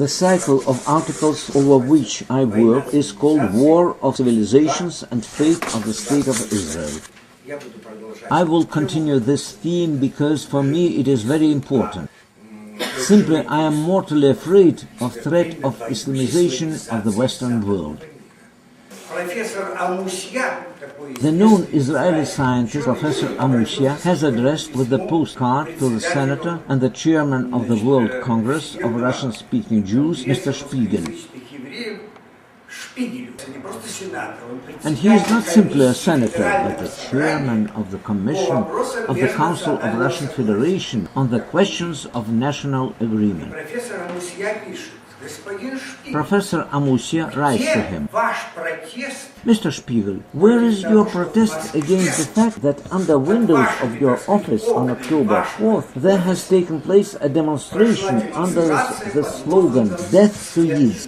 The cycle of articles over which I work is called War of Civilizations and Fate of the State of Israel. I will continue this theme because for me it is very important. Simply, I am mortally afraid of threat of Islamization of the Western world. The known Israeli scientist Professor Amusia has addressed with a postcard to the senator and the chairman of the World Congress of Russian-speaking Jews, Mr. Spiegel. And he is not simply a senator, but a chairman of the Commission of the Council of Russian Federation on the questions of national agreement. Professor Amusia writes to him, Mr. Spiegel, where is your protest against the fact that under windows of your office on October 4th there has taken place a demonstration under the slogan, Death to Yiddish?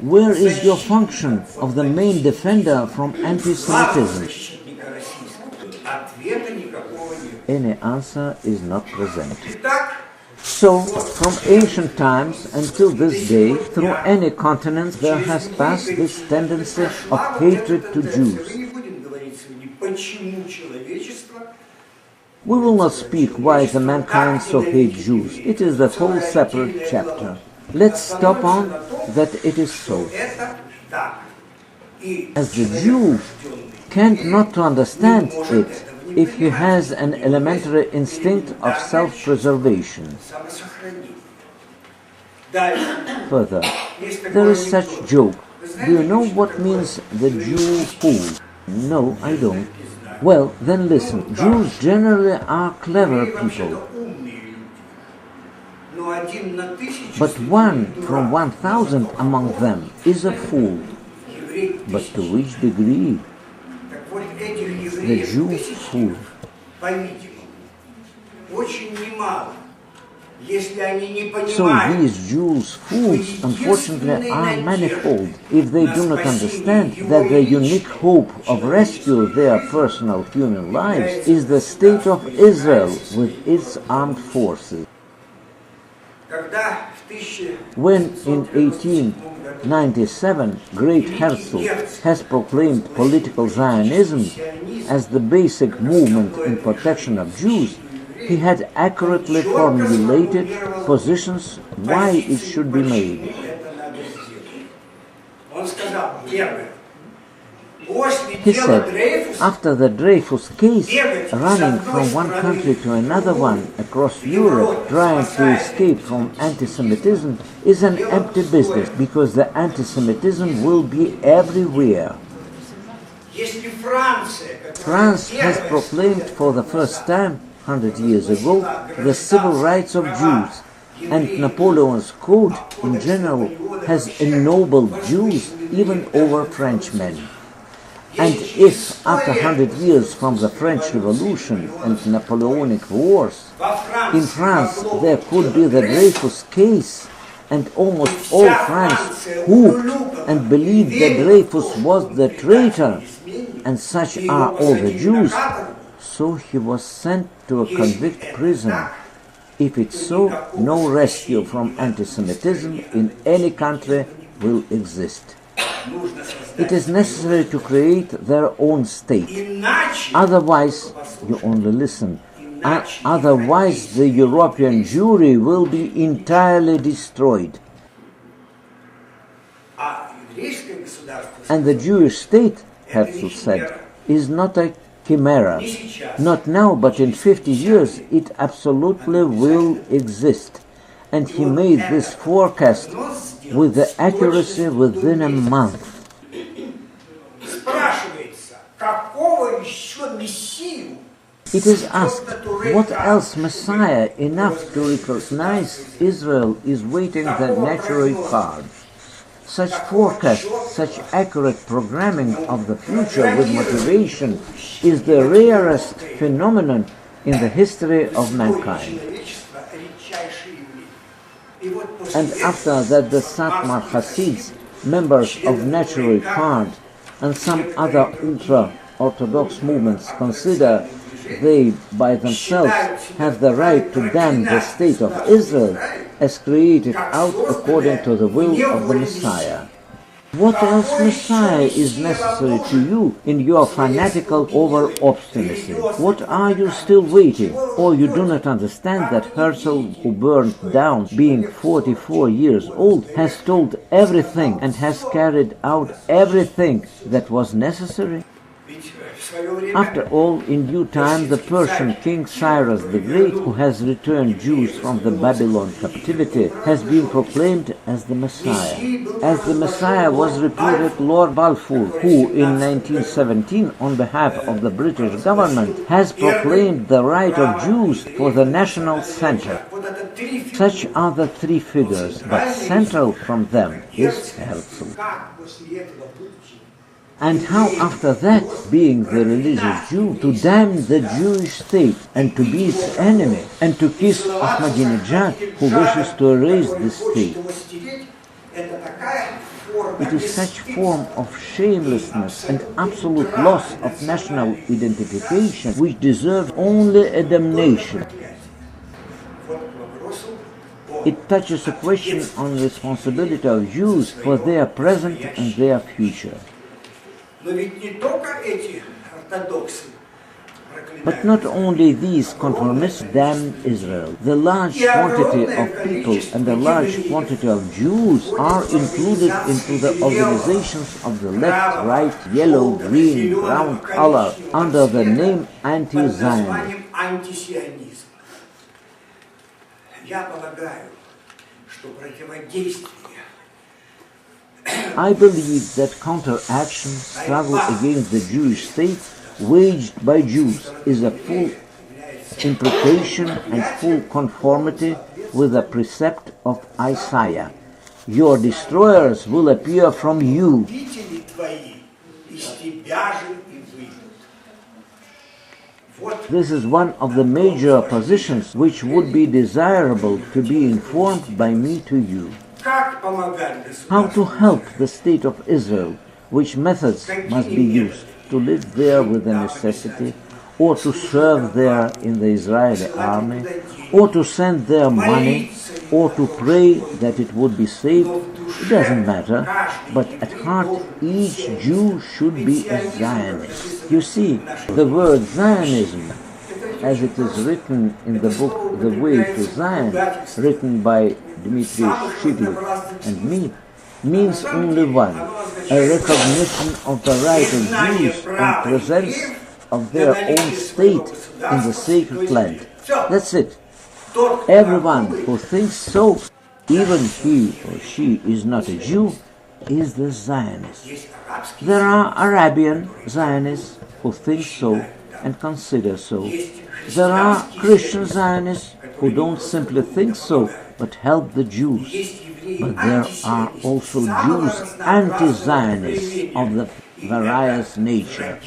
Where is your function of the main defender from anti-Semitism? Any answer is not present. So, from ancient times until this day, through any continent there has passed this tendency of hatred to Jews. We will not speak why the mankind so hate Jews. It is a whole separate chapter. Let's stop on that it is so. As the Jew can't not to understand it if he has an elementary instinct of self-preservation. Further, there is such joke. Do you know what means the Jew fool? No, I don't. Well, then listen. Jews generally are clever people. But one from 1,000 among them is a fool. But to which degree? The Jew fool. So these Jews fools, unfortunately, are manifold if they do not understand that the unique hope of rescue their personal human lives is the state of Israel with its armed forces. When in 1897 great Herzl has proclaimed political Zionism as the basic movement in protection of Jews, he had accurately formulated positions why it should be made. He said, after the Dreyfus case, running from one country to another one across Europe, trying to escape from anti-Semitism is an empty business, because the anti-Semitism will be everywhere. France has proclaimed for the first time, 100 years ago, the civil rights of Jews, and Napoleon's code in general has ennobled Jews even over Frenchmen. And if, after 100 years from the French Revolution and Napoleonic Wars, in France there could be the Dreyfus case, and almost all France whooped and believed that Dreyfus was the traitor, and such are all the Jews, so he was sent to a convict prison. If it's so, no rescue from anti-Semitism in any country will exist. It is necessary to create their own state. Otherwise, you only listen, otherwise the European Jewry will be entirely destroyed. And the Jewish state, Herzl said, is not a chimera. Not now, but in 50 years it absolutely will exist. And he made this forecast with the accuracy within a month. It is asked, what else Messiah enough to recognize Israel is waiting the natural card? Such forecast, such accurate programming of the future with motivation is the rarest phenomenon in the history of mankind. And after that the Satmar Hasids, members of Natural Card, and some other Orthodox movements consider they by themselves have the right to damn the state of Israel as created out according to the will of the Messiah. What else Messiah is necessary to you in your fanatical over-obstinacy? What are you still waiting? Or you do not understand that Herzl, who burned down being 44 years old, has told everything and has carried out everything that was necessary? After all, in due time, the Persian king Cyrus the Great, who has returned Jews from the Babylon captivity, has been proclaimed as the Messiah. As the Messiah was reputed Lord Balfour, who in 1917, on behalf of the British government, has proclaimed the right of Jews for the national center. Such are the three figures, but central from them is Herzl. And how after that, being the religious Jew, to damn the Jewish state and to be its enemy, and to kiss Ahmadinejad, who wishes to erase this state? It is such form of shamelessness and absolute loss of national identification which deserves only a damnation. It touches a question on the responsibility of Jews for their present and their future. But not only these conformists damn Israel. The large quantity of people and the large quantity of Jews are included into the organizations of the left, right, yellow, green, brown color under the name anti-Zionism. I believe that counteraction, struggle against the Jewish state, waged by Jews is a full implication and full conformity with the precept of Isaiah. Your destroyers will appear from you. This is one of the major positions which would be desirable to be informed by me to you. How to help the state of Israel, which methods must be used to live there with the necessity, or to serve there in the Israeli army, or to send their money, or to pray that it would be saved, it doesn't matter, but at heart each Jew should be a Zionist. You see, the word Zionism, as it is written in the book The Way to Zion, written by Dmitry Shigler and me, means only one, a recognition of the right of Jews and presence of their own state in the sacred land. That's it. Everyone who thinks so, even he or she is not a Jew, is the Zionist. There are Arabian Zionists who think so and consider so. There are Christian Zionists who don't simply think so, but help the Jews. But there are also Jews anti-Zionists of the various nature,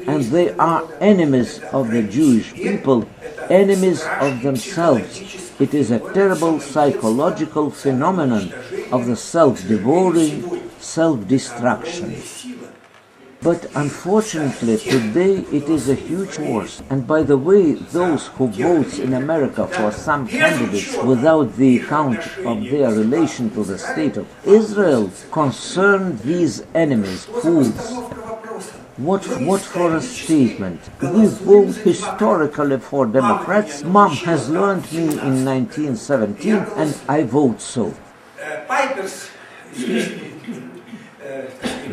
and they are enemies of the Jewish people, enemies of themselves. It is a terrible psychological phenomenon of the self-devouring, self-destruction. But unfortunately, today it is a huge force. And by the way, those who vote in America for some candidates without the account of their relation to the state of Israel concern these enemies, fools. What for a statement? We vote historically for Democrats. Mom has learned me in 1917, and I vote so.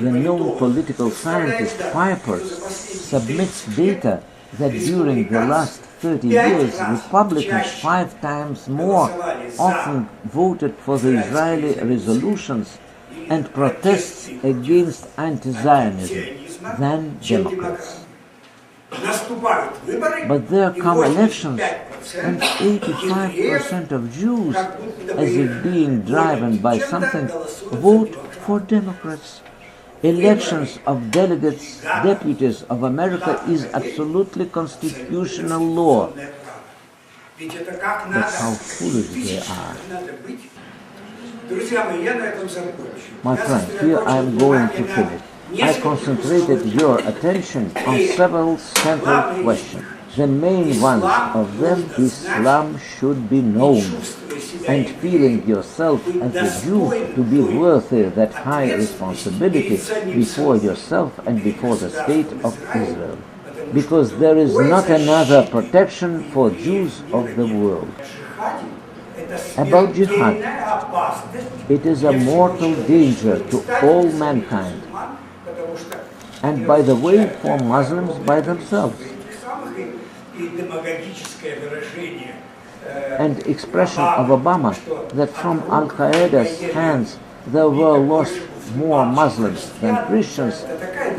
The known political scientist Pipers submits data that during the last 30 years, Republicans 5 times more often voted for the Israeli resolutions and protests against anti-Zionism than Democrats. But there come elections, and 85% of Jews, as if being driven by something, vote for Democrats. Elections of delegates, deputies of America is absolutely constitutional law. But how foolish they are. My friend, here I am going to finish. I concentrated your attention on several central questions. The main one of them, Islam should be known, and feeling yourself as a Jew to be worthy that high responsibility before yourself and before the state of Israel, because there is not another protection for Jews of the world. About jihad, it is a mortal danger to all mankind, and by the way, for Muslims by themselves. And expression of Obama that from Al-Qaeda's hands there were lost more Muslims than Christians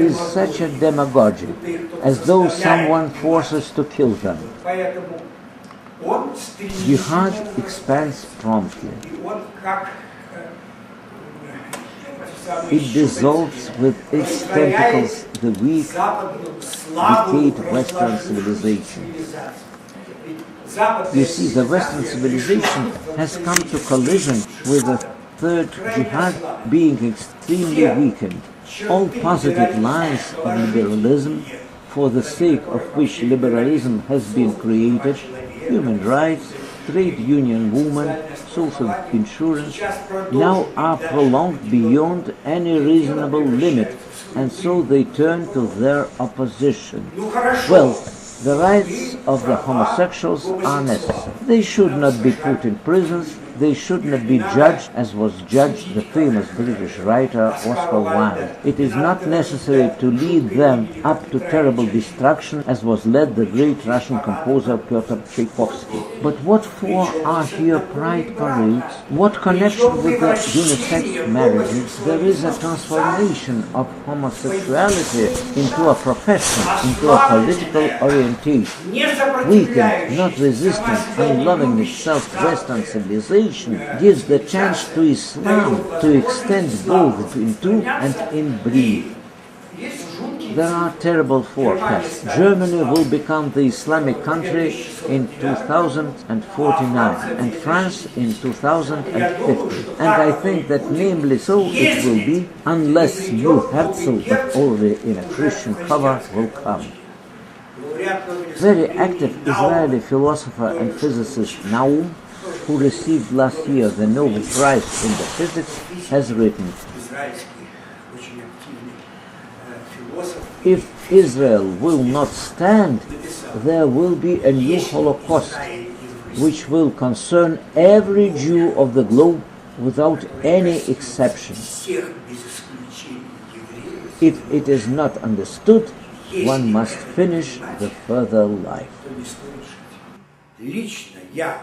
is such a demagogy, as though someone forces to kill them. Jihad expands promptly. It dissolves with its tentacles the weak, decayed Western civilization. You see, the Western civilization has come to collision with the third jihad being extremely weakened. All positive lines of liberalism, for the sake of which liberalism has been created, human rights, trade union movement, social insurance, now are prolonged beyond any reasonable limit, and so they turn to their opposition. Well, the rights of the homosexuals are necessary. They should not be put in prisons. They should not be judged as was judged the famous British writer Oscar Wilde. It is not necessary to lead them up to terrible destruction as was led the great Russian composer Pyotr Tchaikovsky. But what for are here pride parades? What connection with the unisex marriages? There is a transformation of homosexuality into a profession, into a political orientation. Weakened, not resistant, unloving itself Western civilization gives the chance to Islam to extend both into and inbreed. There are terrible forecasts. Germany will become the Islamic country in 2049 and France in 2050. And I think that namely so it will be unless new Herzl, but already in a Christian cover, will come. Very active Israeli philosopher and physicist Naum, who received last year the Nobel Prize in the physics, has written, if Israel will not stand, there will be a new Holocaust, which will concern every Jew of the globe without any exception. If it is not understood, one must finish the further life.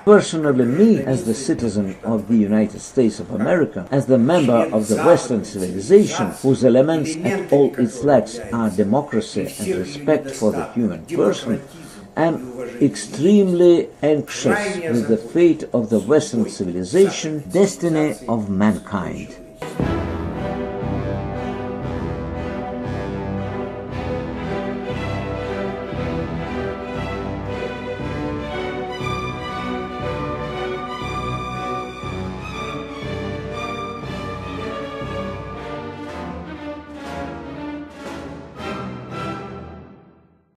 Personally, me, as the citizen of the United States of America, as the member of the Western civilization, whose elements at all its lacks are democracy and respect for the human person, am extremely anxious with the fate of the Western civilization, destiny of mankind.